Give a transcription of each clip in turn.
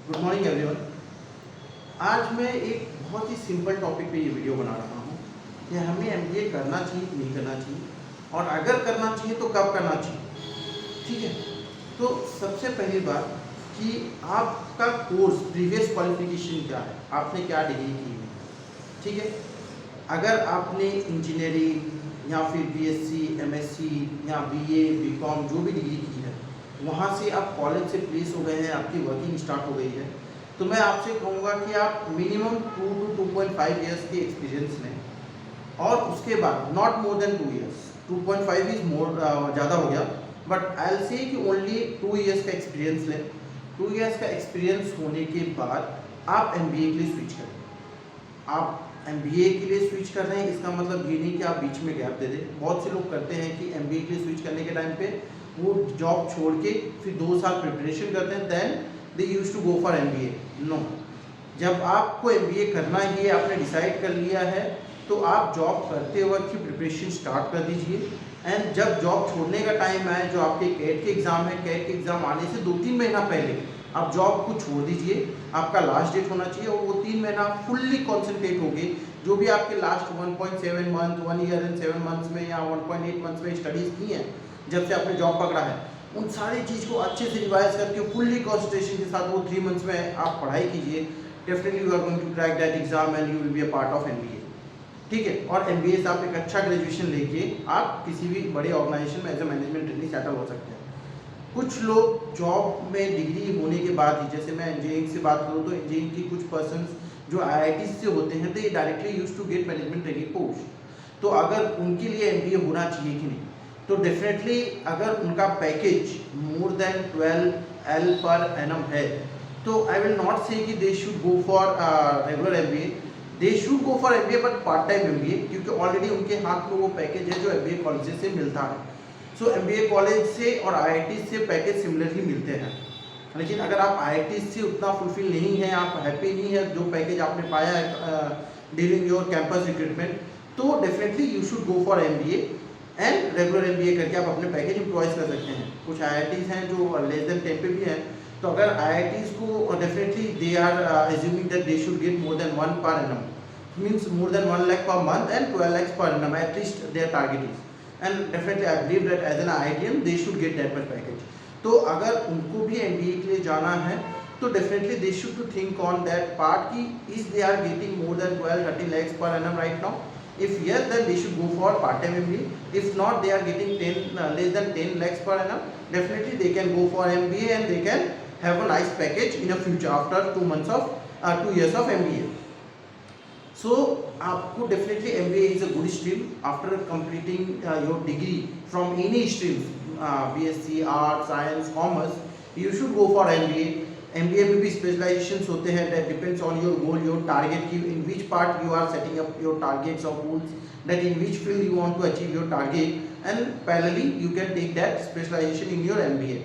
Good morning everyone. आज मैं एक बहुत ही सिंपल टॉपिक पे ये वीडियो बना रहा हूँ कि हमें एमबीए करना चाहिए कि नहीं करना चाहिए, और अगर करना चाहिए तो कब करना चाहिए। ठीक है, तो सबसे पहली बात कि आपका कोर्स प्रीवियस क्वालिफिकेशन क्या है, आपने क्या डिग्री की है। ठीक है, अगर आपने इंजीनियरिंग या फिर बीएससी, एमएससी या बीए, बीकॉम जो भी डिग्री की है, वहाँ से आप कॉलेज से प्लेस हो गए हैं, आपकी वर्किंग स्टार्ट हो गई है, तो मैं आपसे कहूँगा कि आप मिनिमम 2 to 2.5 ईयर्स की एक्सपीरियंस लें, और उसके बाद not more than 2 years. 2.5 is more ज़्यादा हो गया, बट आई विल से कि ओनली 2 ईयर्स का एक्सपीरियंस लें। 2 ईयर्स का एक्सपीरियंस होने के बाद आप एमबीए के लिए स्विच करें। आप एमबीए के लिए स्विच कर रहे हैं, इसका मतलब ये नहीं कि आप बीच में गैप दे दें। बहुत से लोग करते हैं कि एमबीए के लिए स्विच करने के टाइम पे वो जॉब छोड़ के फिर 2 साल प्रिपरेशन करते हैं, then they use to go for MBA. No, जब आपको एमबीए करना ही है, आपने डिसाइड कर लिया है, तो आप जॉब करते वक्त ही प्रिपरेशन स्टार्ट कर दीजिए। एंड जब जॉब छोड़ने का टाइम आए, जो आपके कैट के एग्ज़ाम है, कैट के एग्ज़ाम आने से 2-3 महीना पहले आप जॉब को छोड़ दीजिए। आपका लास्ट डेट होना चाहिए और वो 3 महीना फुल्ली कॉन्सेंट्रेट होगी जो भी आपके last 1.7 month, 1 year and 7 months में या 1.8 मंथ्स में स्टडीज़ की हैं, जब से आपने जॉब पकड़ा है, उन सारी चीज़ को अच्छे से रिवाइज करके फुल्ली कॉन्सेंट्रेशन के साथ वो 3 मंथ्स में आप पढ़ाई कीजिए। Definitely you are going to crack that exam and you will be a part of MBA. ठीक है, और एमबीए से आप एक अच्छा ग्रेजुएशन लेके आप किसी भी बड़े ऑर्गेनाइजेशन में as a management trainee settle हो सकते हैं। कुछ लोग जॉब में डिग्री होने के बाद ही, जैसे मैं इंजीनियरिंग से बात करूँ तो इंजीनियरिंग की कुछ पर्सन्स जो आईआईटी से होते हैं, तो ये directly use to get management training post. तो अगर उनके लिए एमबीए होना चाहिए कि नहीं, तो डेफिनेटली अगर उनका package more than 12L per annum है, तो आई विल नॉट से कि they should go for regular MBA, they should go for MBA but part time MBA, क्योंकि ऑलरेडी उनके हाथ में वो पैकेज है जो एमबीए कॉलेज से मिलता है। सो एमबीए कॉलेज से और आईआईटी से पैकेज सिमिलरली मिलते हैं। लेकिन अगर आप आईआईटी से उतना फुलफिल नहीं है, आप हैप्पी नहीं है जो पैकेज आपने पाया है ड्यूरिंग योर कैंपस रिक्रूटमेंट, तो definitely you should go for MBA and regular MBA करके आप अपने पैकेज इम्प्लॉइज कर सकते हैं। कुछ आईआईटीज़ हैं जो लेस देन 10 पे भी हैं, तो अगर आईआईटीज़ को definitely they are assuming that they should get more than 1 per annum, means more than 1 lakh per month and 12 lakhs per annum, at least their target is, and definitely I believe that as an IITian they should get that much package. तो अगर उनको भी MBA के लिए जाना है, तो definitely they should to think on that part की is they are getting more than 12-13 lakhs per annum right now. If yes, then they should go for part-time MBA. If not, they are getting less than 10 lakhs per annum. Definitely, they can go for MBA and they can have a nice package in the future after 2 years of MBA. So, आपको definitely MBA is a good stream after completing your degree from any stream, BSc, Arts, Science, Commerce. You should go for MBA. MBA में भी specialisations होते हैं, that depends on your goal, your target की in which part you are setting up your targets or goals, that in which field you want to achieve your target, and parallelly you can take that specialization in your MBA.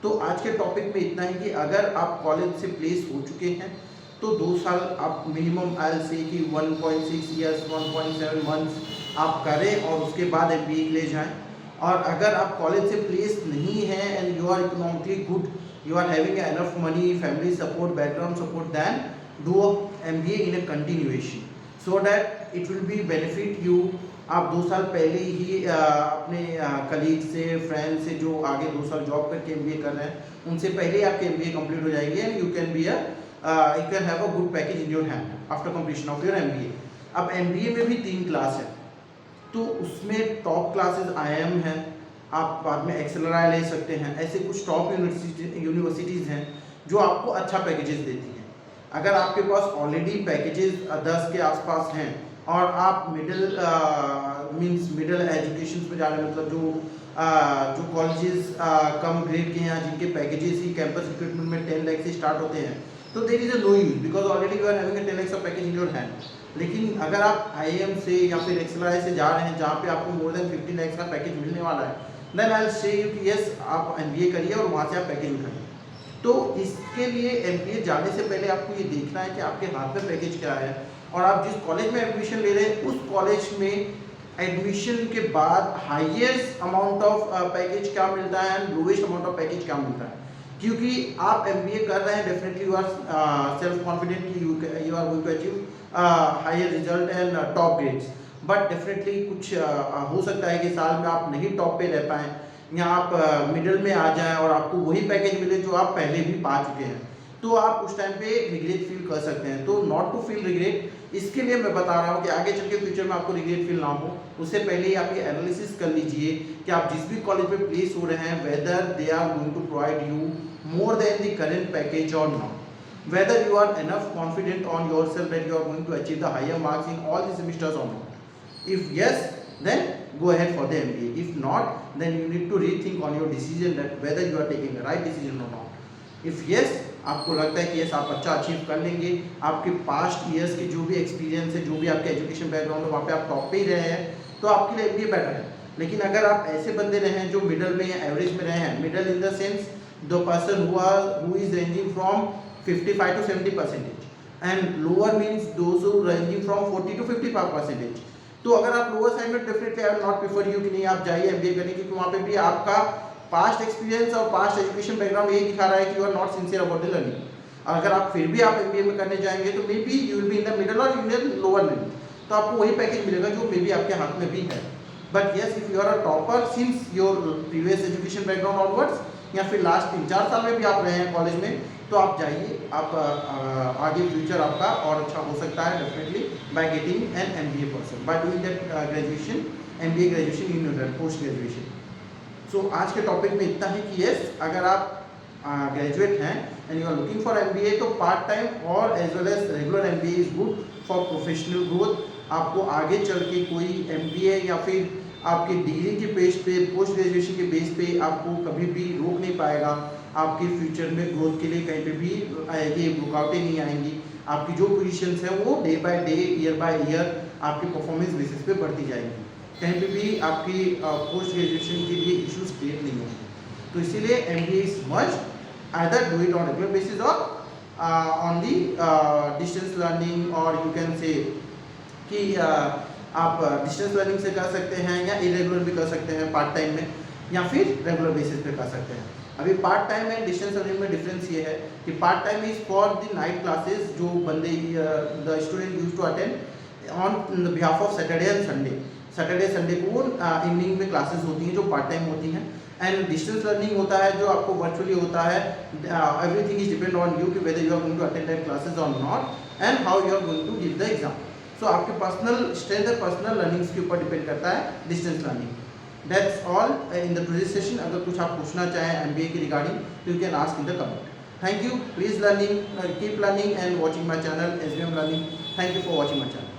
तो आज के topic में इतना है कि अगर आप college से प्लेस हो चुके हैं तो 2 साल आप मिनिमम आई विल से कि 1.6 ईयर्स 1.7 मंथ्स आप करें और उसके बाद एमबीए के लिए जाएं। और अगर आप कॉलेज से प्लेस नहीं है and you are economically good, you are having enough money, family support, background support, then do a MBA in a continuation so that it will be benefit you. आप 2 साल पहले ही अपने कलीग से, friend से जो आगे 2 साल जॉब करके MBA कर रहे हैं, उनसे पहले ही आपके MBA कंप्लीट हो जाएगी and you can have a good package in your hand after completion of your MBA. अब MBA में भी 3 क्लास है, तो उसमें टॉप क्लासेस IIM हैं, आप बाद में एक्सेलराई ले सकते हैं। ऐसे कुछ टॉप यूनिवर्सिटीज़ हैं जो आपको अच्छा पैकेजेस देती हैं। अगर आपके पास ऑलरेडी पैकेजेस 10 के आसपास हैं और आप मिडिल एजुकेशन में जा रहे हैं, मतलब जो कॉलेजेस कम ग्रेड के हैं जिनके पैकेजेस ही कैंपस रिक्रूटमेंट में 10 लाख से स्टार्ट होते हैं, तो there is a no use because already you are having a 10 lakhs of package in your hand. लेकिन अगर आप IIM से या फिर एक्सेलराई से जा रहे हैं जहाँ पे आपको मोर देन 50 lakhs का पैकेज मिलने वाला है, then I will say you कि यस आप MBA करिए और वहाँ से आप पैकेज उठाइए। तो इसके लिए MBA जाने से पहले आपको ये देखना है कि आपके हाथ में पैकेज क्या है, और आप जिस कॉलेज में एडमिशन ले रहे हैं उस कॉलेज में एडमिशन के बाद हाईएस्ट अमाउंट ऑफ पैकेज क्या मिलता है and lowest amount of package क्या मिलता है। क्योंकि आप MBA कर रहे हैं, definitely you are self confident कि you are going to achieve higher result and top grades, but definitely कुछ हो सकता है कि साल में आप नहीं टॉप पे रह पाएँ या आप मिडिल में आ जाएं और आपको वही पैकेज मिले जो आप पहले भी पा चुके हैं, तो आप उस टाइम पे रिग्रेट फील कर सकते हैं। तो नॉट टू फील रिग्रेट, इसके लिए मैं बता रहा हूँ कि आगे चल के फ्यूचर में आपको रिग्रेट फील ना हो, उससे पहले ही आप ये एनालिसिस कर लीजिए कि आप जिस भी कॉलेज में प्लेस हो रहे हैं whether they are going to provide you more than the current package और not, whether you are enough confident on yourself that you are going to achieve the higher marks in all the semesters or not. If yes, then go ahead for the MBA. If not, then you need to rethink on your decision that whether you are taking the right decision or not. If yes, आपको लगता है कि yes आप अच्छा achieve कर लेंगे, आपके past years के जो भी एक्सपीरियंस है, जो भी आपके एजुकेशन बैकग्राउंड है, वहाँ पे आप टॉप पे ही रहे हैं, तो आपके लिए MBA बेटर है। लेकिन अगर आप ऐसे बंदे रहे हैं जो मिडल में या एवरेज में रहे हैं, middle in the sense the person who is ranging from 55 to 70%, and lower means those who ranging from 40 to 55%। तो अगर आप लोअर साइड में, definitely I will not prefer you कि नहीं आप जाइए MBA करने, क्योंकि वहाँ पे भी आपका पास्ट एक्सपीरियंस और पास्ट एजुकेशन बैकग्राउंड यही दिखा रहा है कि you are not sincere about the learning. अगर आप फिर भी आप MBA में करने जाएंगे तो may be you will be in the middle और इन द लोअर लेवल, तो आपको वही पैकेज मिलेगा जो मे बी आपके हाथ में भी है। But yes, if you are a topper since your previous education background onwards, या फिर लास्ट 3-4 साल में भी आप रहे हैं कॉलेज में, तो आप जाइए, आप आगे फ्यूचर आपका और अच्छा हो सकता है definitely by getting an MBA person, by doing that graduation, MBA graduation in post graduation. So आज के टॉपिक में इतना है कि यस, अगर आप ग्रेजुएट हैं and you are looking for MBA, तो पार्ट टाइम और as well as regular MBA is good for professional growth. आपको आगे चल के कोई MBA या फिर आपके डिग्री के बेस पे, पोस्ट ग्रेजुएशन के बेस पे आपको कभी भी रोक नहीं पाएगा। आपके फ्यूचर में ग्रोथ के लिए कहीं पे भी ये रुकावटें नहीं आएंगी। आपकी जो पोजीशंस हैं वो day by day, year by year आपकी परफॉर्मेंस बेसिस पे बढ़ती जाएंगी। कहीं पे भी आपकी पोस्ट ग्रेजुएशन के लिए इश्यूज क्रिएट नहीं होंगे। तो इसीलिए MBA is must, either do it on regular basis और ऑन दी डिस्टेंस लर्निंग, और यू कैन से कि आप डिस्टेंस लर्निंग से कर सकते हैं या इरेगुलर भी कर सकते हैं पार्ट टाइम में, या फिर रेगुलर बेसिस पे कर सकते हैं। अभी part time and distance learning में डिफरेंस ये है कि part time is for the night classes जो बंदे the student use to attend on the behalf of Saturday and Sunday. Saturday Sunday को इवनिंग में क्लासेस होती हैं जो पार्ट टाइम होती हैं। एंड डिस्टेंस लर्निंग होता है जो आपको वर्चुअली होता है। Everything is depend on you कि whether you are going to attend that classes और not, and how you are going to give the exam. So आपके पर्सनल स्ट्रेंथ और पर्सनल लर्निंग्स के ऊपर डिपेंड करता है distance learning. That's all in the today session. अगर कुछ आप पूछना चाहें MBA के रिगार्डिंग तो you can ask in the comment. Thank you, please learning, keep learning and watching my channel SBM learning. Thank you for watching my channel.